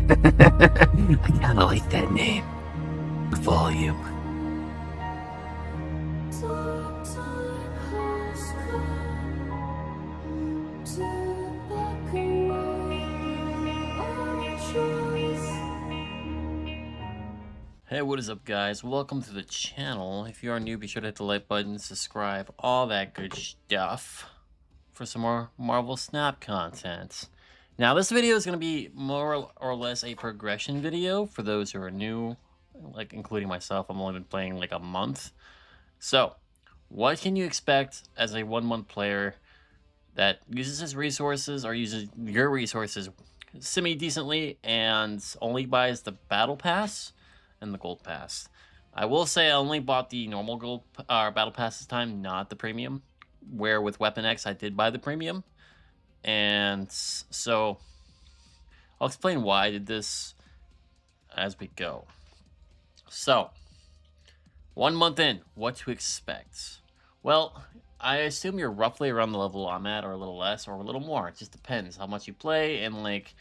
I kind of like that name. Volume. Hey, what is up, guys? Welcome to the channel. If you are new, be sure to hit the like button, subscribe, all that good stuff for some more Marvel Snap content. Now, this video is going to be more or less a progression video for those who are new, like including myself. I've only been playing like a month. So, what can you expect as a 1-month player that uses his resources or uses your resources semi-decently and only buys the Battle Pass and the Gold Pass? I will say I only bought the normal Gold Battle Pass this time, not the Premium, where with Weapon X I did buy the Premium. And so I'll explain why I did this as we go. So, 1 month in, what to expect? Well, I assume you're roughly around the level I'm at, or a little less, or a little more. It just depends how much you play and like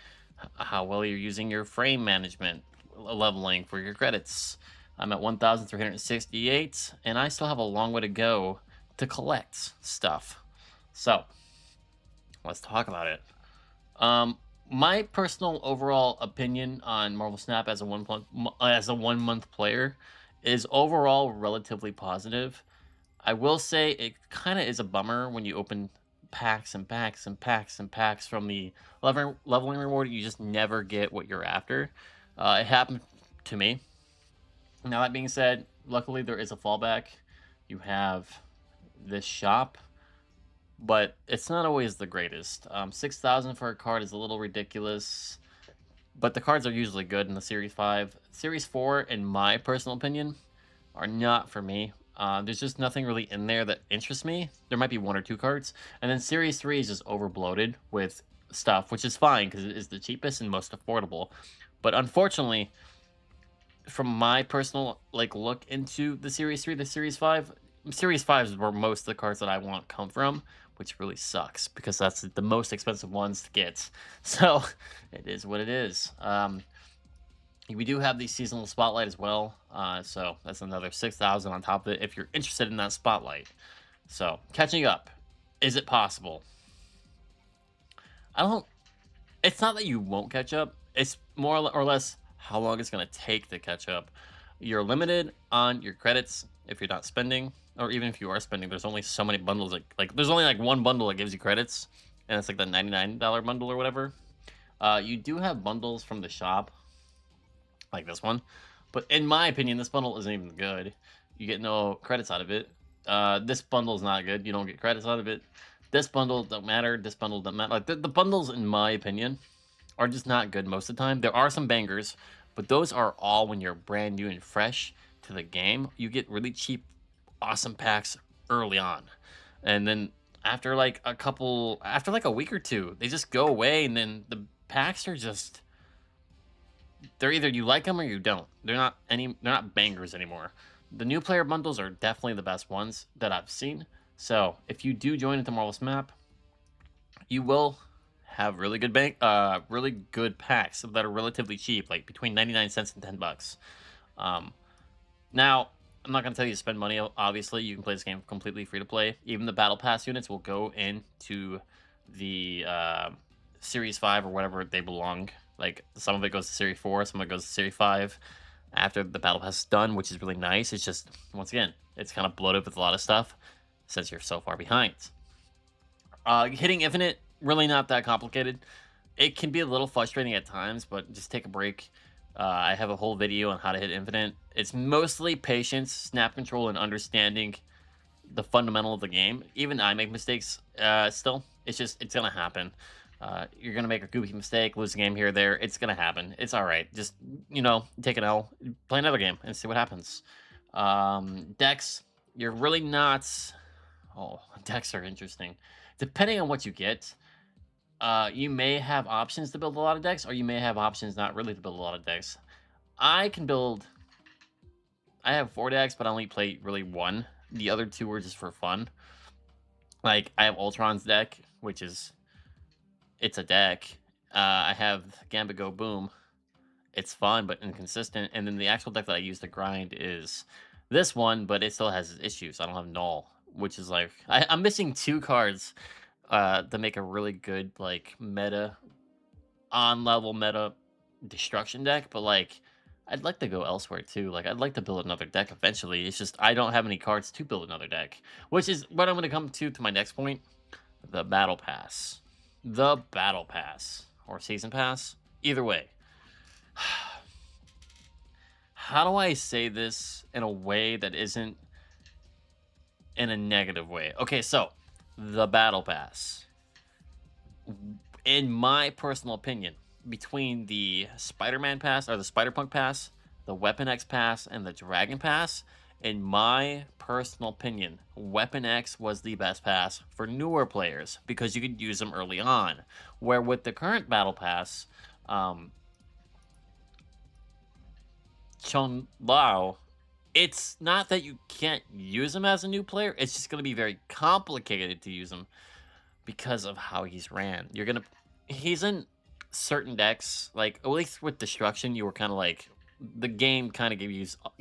how well you're using your frame management leveling for your credits. I'm at 1,368, and I still have a long way to go to collect stuff. So, let's talk about it. My personal overall opinion on Marvel Snap as a 1 month player is overall relatively positive. I will say it kind of is a bummer when you open packs and packs and packs and packs from the leveling reward. You just never get what you're after. It happened to me. Now, that being said, luckily there is a fallback. You have this shop, but it's not always the greatest. 6,000 for a card is a little ridiculous, but the cards are usually good in the Series 5. Series 4, in my personal opinion, are not for me. There's just nothing really in there that interests me. There might be 1 or 2 cards. And then Series 3 is just overbloated with stuff, which is fine because it is the cheapest and most affordable. But unfortunately, from my personal look into the Series 3, the Series 5, Series 5 is where most of the cards that I want come from, which really sucks because that's the most expensive ones to get. So it is what it is. We do have the seasonal spotlight as well, so that's another 6,000 on top of it if you're interested in that spotlight. So, catching up, is it possible? It's not that you won't catch up, it's more or less how long it's going to take to catch up. You're limited on your credits if you're not spending, or even if you are spending, there's only so many bundles, there's only like one bundle that gives you credits, and it's like the $99 bundle or whatever. You do have bundles from the shop, like this one, but in my opinion this bundle isn't even good. You get no credits out of it. This bundle is not good. You don't get credits out of it. This bundle don't matter. This bundle doesn't matter. Like the bundles, in my opinion, are just not good most of the time. There are some bangers, but those are all when you're brand new and fresh to the game. You get really cheap, awesome packs early on, and then after like a week or two, they just go away, and then the packs are just, they're either you like them or you don't. They're not bangers anymore. The new player bundles are definitely the best ones that I've seen. So if you do join into Marvel Snap, you will have really good packs that are relatively cheap, like between 99 cents and $10. Now, I'm not gonna tell you to spend money. Obviously, you can play this game completely free to play. Even the Battle Pass units will go into the Series 5 or whatever they belong. Like, some of it goes to Series 4, some of it goes to Series 5 after the Battle Pass is done, which is really nice. It's just, once again, it's kind of bloated with a lot of stuff since you're so far behind. Hitting Infinite, really not that complicated. It can be a little frustrating at times, but just take a break. I have a whole video on how to hit Infinite. It's mostly patience, snap control, and understanding the fundamental of the game. Even I make mistakes still. It's gonna happen. You're gonna make a goofy mistake, lose a game here or there. It's gonna happen. It's all right. Just, take an L, play another game, and see what happens. Decks, you're really not. Oh, decks are interesting. Depending on what you get, you may have options to build a lot of decks, or you may have options not really to build a lot of decks. I have 4 decks, but I only play really 1. The other 2 are just for fun. Like, I have Ultron's deck, which is, it's a deck. I have Gambit Go Boom, It's fun but inconsistent. And then the actual deck that I use to grind is this one, but it still has its issues. I don't have null, which is like I'm missing 2 cards to make a really good like meta on level meta destruction deck, but like I'd like to go elsewhere too. Like I'd like to build another deck eventually. It's just I don't have any cards to build another deck, which is what I'm going to come to my next point, the battle pass. The battle pass or season pass, either way. How do I say this in a way that isn't in a negative way? Okay, so the battle pass, in my personal opinion, between the Spider-Man pass or the Spider-Punk pass, the Weapon X pass, and the Dragon pass, in my personal opinion, Weapon X was the best pass for newer players because you could use them early on. Where with the current battle pass, Chun Lao, it's not that you can't use him as a new player, it's just going to be very complicated to use him because of how he's ran. He's in certain decks, like at least with destruction, you were kind of like the game kind of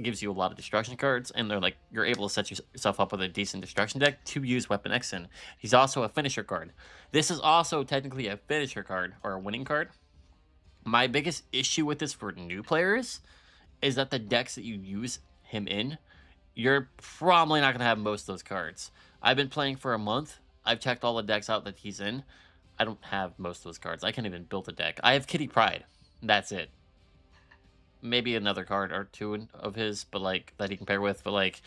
gives you a lot of destruction cards, and they're like you're able to set yourself up with a decent destruction deck to use Weapon X in. He's also a finisher card. This is also technically a finisher card or a winning card. My biggest issue with this for new players is that the decks that you use him in, you're probably not going to have most of those cards. I've been playing for a month. I've checked all the decks out that he's in. I don't have most of those cards. I can't even build a deck. I have Kitty Pryde. That's it. Maybe another card or two of his, but like that he can pair with. But like,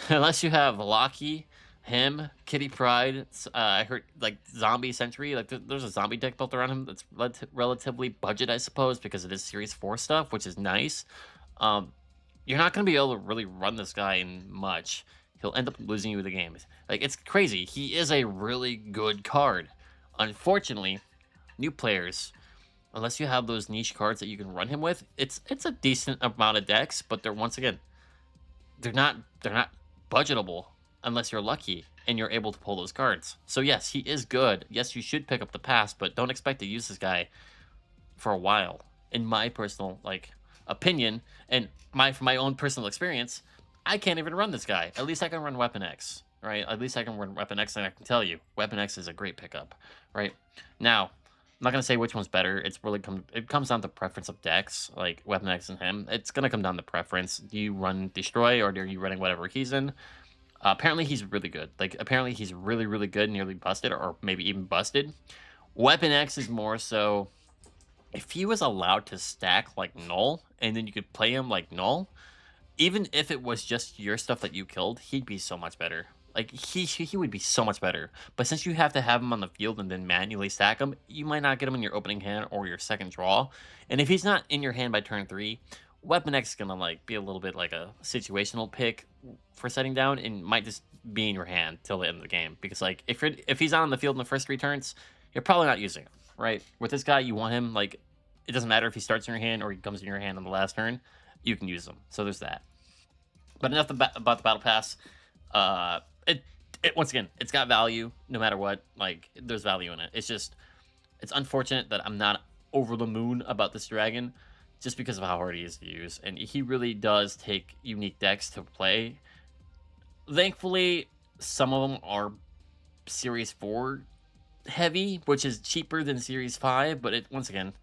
unless you have Locky, him, Kitty Pryde, I heard like Zombie Sentry. Like there's a zombie deck built around him that's relatively budget, I suppose, because it is Series 4 stuff, which is nice. You're not going to be able to really run this guy in much. He'll end up losing you the game. Like, it's crazy. He is a really good card. Unfortunately, new players, unless you have those niche cards that you can run him with, it's a decent amount of decks, but they're not budgetable unless you're lucky and you're able to pull those cards. So yes, he is good. Yes, you should pick up the pass, but don't expect to use this guy for a while. In my personal opinion, and from my own personal experience, I can't even run this guy. At least I can run Weapon X, right? At least I can run Weapon X, and I can tell you, Weapon X is a great pickup, right? Now, I'm not gonna say which one's better. It comes down to preference of decks, like Weapon X and him. It's gonna come down to preference. Do you run Destroy or are you running whatever he's in? Apparently he's really good. Like apparently he's really, really good, nearly busted, or maybe even busted. Weapon X is more so if he was allowed to stack like Null, and then you could play him like Null, even if it was just your stuff that you killed, he'd be so much better. Like he would be so much better. But since you have to have him on the field and then manually stack him, you might not get him in your opening hand or your second draw. And if he's not in your hand by turn 3, Weapon X is gonna like be a little bit like a situational pick for setting down, and might just be in your hand till the end of the game. Because like if he's out on the field in the first 3 turns, you're probably not using him, right? With this guy, you want him like it doesn't matter if he starts in your hand or he comes in your hand on the last turn, you can use him. So there's that. But enough about the battle pass. It once again, it's got value no matter what. Like there's value in it. It's unfortunate that I'm not over the moon about this dragon, just because of how hard he is to use, and he really does take unique decks to play. Thankfully, some of them are Series 4 heavy, which is cheaper than Series 5. But once again,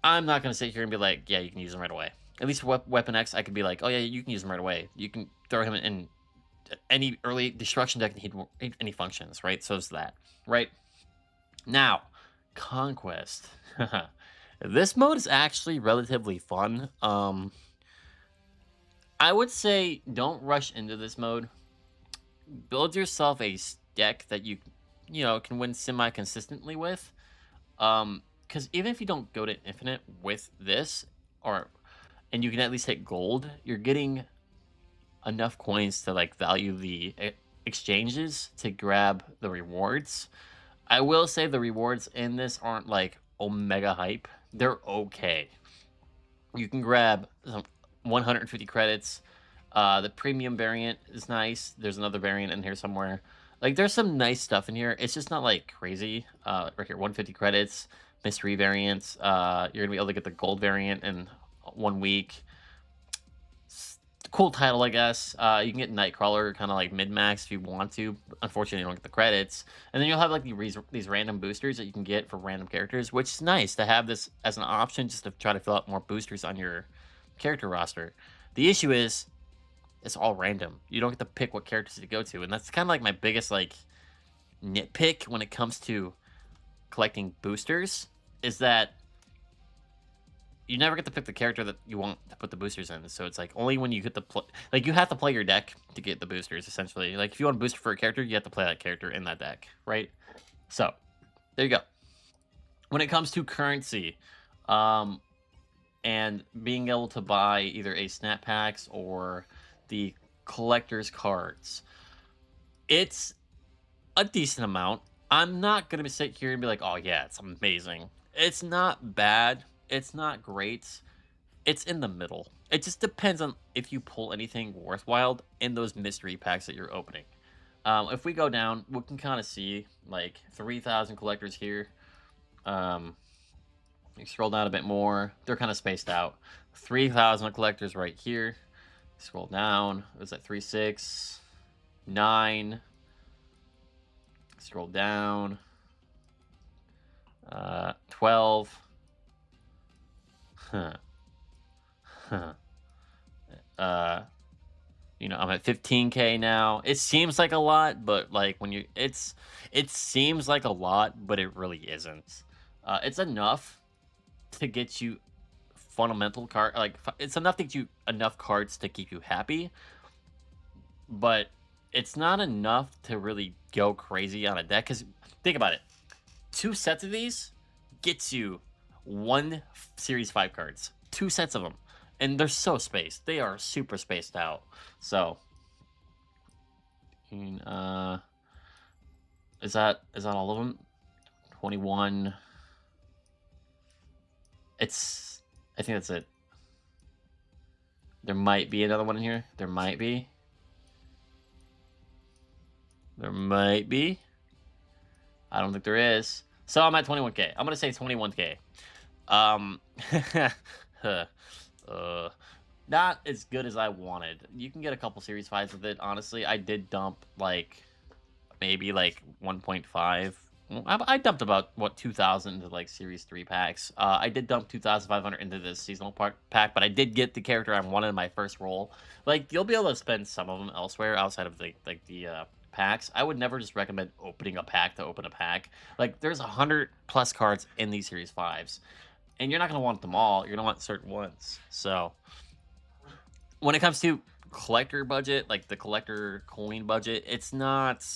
I'm not gonna sit here and be like, yeah, you can use him right away. At least for Weapon X, I could be like, oh yeah, you can use him right away. You can throw him in any early destruction deck that any functions, right? So it's that, right? Now, Conquest. This mode is actually relatively fun. I would say don't rush into this mode. Build yourself a deck that you can win semi-consistently with. Because even if you don't go to infinite with this, and you can at least hit gold, you're getting enough coins to like value the exchanges to grab the rewards. I will say the rewards in this aren't like omega hype. They're okay. You can grab 150 credits. The premium variant is nice. There's another variant in here somewhere. Like there's some nice stuff in here. It's just not like crazy. Right here, 150 credits. mystery variants. You're gonna be able to get the gold variant in 1 week. Cool title, I guess. You can get Nightcrawler kind of like mid-max if you want to. Unfortunately, you don't get the credits. And then you'll have like these random boosters that you can get for random characters, which is nice to have this as an option just to try to fill out more boosters on your character roster. The issue is it's all random. You don't get to pick what characters to go to, and that's kind of like my biggest like nitpick when it comes to collecting boosters is that you never get to pick the character that you want to put the boosters in. So it's like only when you get the play, like you have to play your deck to get the boosters. Essentially, like if you want a booster for a character, you have to play that character in that deck, right? So there you go. When it comes to currency, and being able to buy either a snap packs or the collector's cards, it's a decent amount. I'm not gonna sit here and be like, oh yeah, it's amazing. It's not bad. It's not great. It's in the middle. It just depends on if you pull anything worthwhile in those mystery packs that you're opening. If we go down, we can kind of see like 3,000 collectors here. You scroll down a bit more. They're kind of spaced out. 3,000 collectors right here. Scroll down. It was at 3,6, 9. Scroll down. 12. Huh. I'm at 15K now. It seems like a lot, but like it seems like a lot, but it really isn't. It's enough to get you fundamental card, like it's enough to get you enough cards to keep you happy, but it's not enough to really go crazy on a deck. Because think about it, 2 sets of these gets you 1 Series 5 cards. 2 sets of them. And they're so spaced. They are super spaced out. So, is that all of them? 21. I think that's it. There might be another one in here. There might be. I don't think there is. So I'm at 21K. I'm gonna say 21K. Not as good as I wanted. You can get a couple Series 5s with it, honestly. I did dump, like, maybe, like, 1.5. I dumped about, 2,000 into, like, Series 3 packs. I did dump 2,500 into this seasonal pack, but I did get the character I wanted in my first roll. Like, you'll be able to spend some of them elsewhere outside of, the packs. I would never just recommend opening a pack to open a pack. Like, there's 100+ cards in these Series 5s. And you're not going to want them all. You're going to want certain ones. So, when it comes to collector budget, like the collector coin budget, it's not,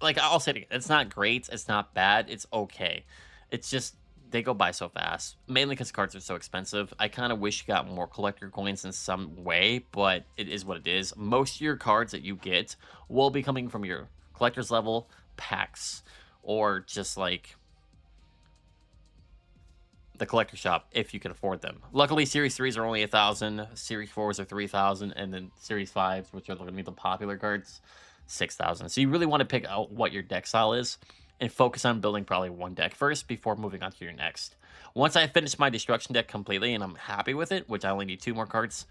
like, I'll say it again, it's not great. It's not bad. It's okay. It's just, they go by so fast. Mainly because cards are so expensive. I kind of wish you got more collector coins in some way, but it is what it is. Most of your cards that you get will be coming from your collector's level packs, or just, like, the collector shop if you can afford them. Luckily, Series 3s are only 1,000, Series 4s are 3,000, and then Series 5s, which are going to be the popular cards, 6,000. So you really want to pick out what your deck style is and focus on building probably one deck first before moving on to your next. Once I finish my destruction deck completely and I'm happy with it, which I only need 2 more cards,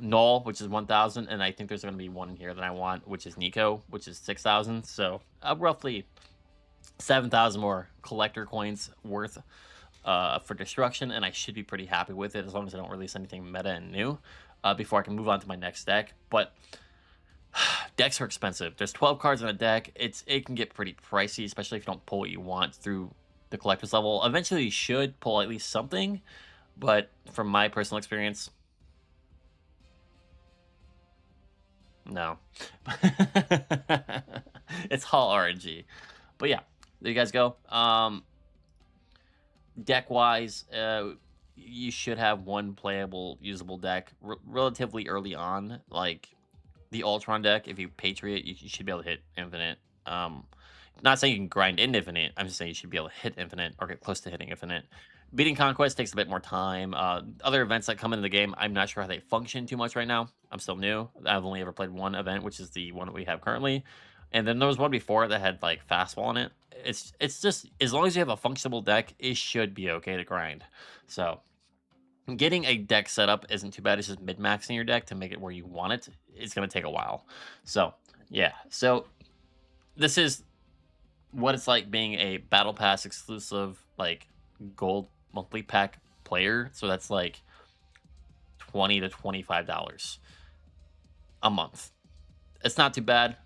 Null, which is 1,000, and I think there's going to be one in here that I want, which is Nico, which is 6,000. So roughly 7,000 more collector coins worth for destruction, and I should be pretty happy with it as long as I don't release anything meta and new before I can move on to my next deck. But decks are expensive. There's 12 cards in a deck. It can get pretty pricey, especially if you don't pull what you want through the collector's level. Eventually, you should pull at least something, but from my personal experience, no. It's all RNG. But yeah, there you guys go. Deck wise, you should have one playable, usable deck relatively early on. Like the Ultron deck, if you Patriot, you should be able to hit Infinite. Not saying you can grind in Infinite, I'm just saying you should be able to hit Infinite or get close to hitting Infinite. Beating Conquest takes a bit more time. Other events that come into the game, I'm not sure how they function too much right now. I'm still new. I've only ever played one event, which is the one that we have currently. And then there was one before that had like fastball in it. It's just as long as you have a functional deck, it should be okay to grind. So getting a deck set up isn't too bad. It's just mid-maxing your deck to make it where you want it. It's gonna take a while. So yeah. So this is what it's like being a battle pass exclusive like gold monthly pack player. So that's like $20 to $25 a month. It's not too bad.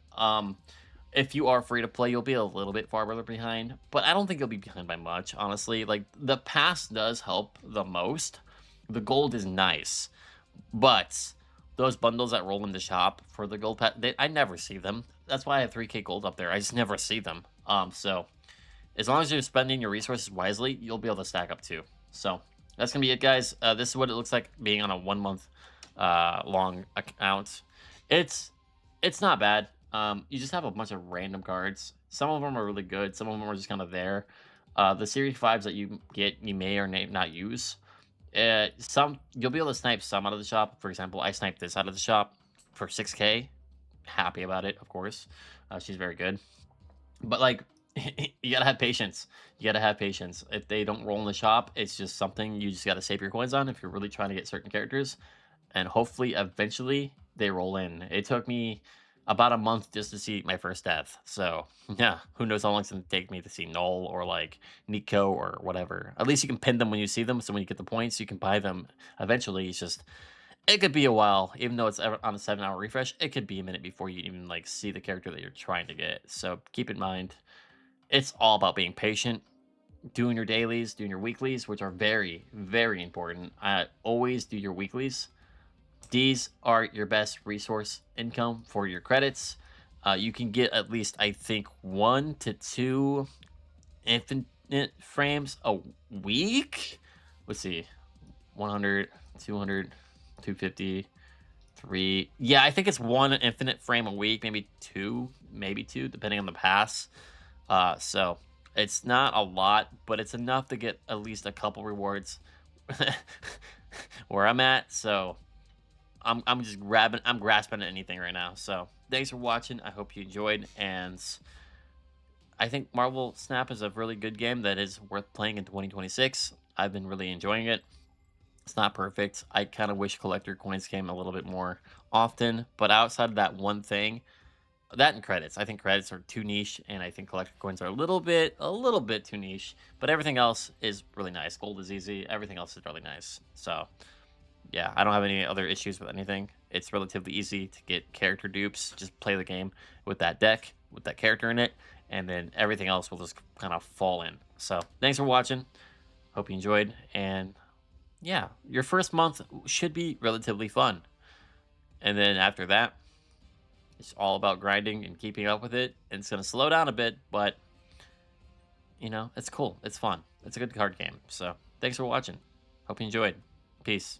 If you are free to play, you'll be a little bit farther behind, but I don't think you'll be behind by much, honestly. Like, the pass does help the most. The gold is nice, but those bundles that roll in the shop for the gold pass, I never see them. That's why I have 3K gold up there. I just never see them. So as long as you're spending your resources wisely, you'll be able to stack up too. So that's gonna be it, guys. This is what it looks like being on a 1 month long account. It's not bad. You just have a bunch of random cards. Some of them are really good. Some of them are just kind of there. The Series 5s that you get, you may or may not use. Some you'll be able to snipe some out of the shop. For example, I sniped this out of the shop for 6K. Happy about it, of course. She's very good. But like, you gotta have patience. You gotta have patience. If they don't roll in the shop, it's just something you just gotta save your coins on if you're really trying to get certain characters. And hopefully, eventually, they roll in. It took me about a month just to see my first death. So, yeah, who knows how long it's going to take me to see Null or, like, Nico or whatever. At least you can pin them when you see them, so when you get the points, you can buy them eventually. It's just, it could be a while. Even though it's on a 7-hour refresh, it could be a minute before you even, like, see the character that you're trying to get. So, keep in mind, it's all about being patient, doing your dailies, doing your weeklies, which are very, very important. Always do your weeklies. These are your best resource income for your credits. You can get at least, I think, 1 to 2 infinite frames a week. Let's see, 100, 200, 250, 3. Yeah, I think it's 1 infinite frame a week, maybe 2, depending on the pass. So it's not a lot, but it's enough to get at least a couple rewards where I'm at. So I'm just grasping at anything right now. So thanks for watching. I hope you enjoyed, and I think Marvel Snap is a really good game that is worth playing in 2026. I've been really enjoying it. It's not perfect. I kind of wish collector coins came a little bit more often, but outside of that one thing, that and credits. I think credits are too niche, and I think collector coins are a little bit too niche, but everything else is really nice. Gold is easy. Everything else is really nice. So yeah, I don't have any other issues with anything. It's relatively easy to get character dupes. Just play the game with that deck, with that character in it, and then everything else will just kind of fall in. So thanks for watching. Hope you enjoyed. And yeah, your first month should be relatively fun. And then after that, it's all about grinding and keeping up with it. And it's going to slow down a bit, but, you know, it's cool. It's fun. It's a good card game. So thanks for watching. Hope you enjoyed. Peace.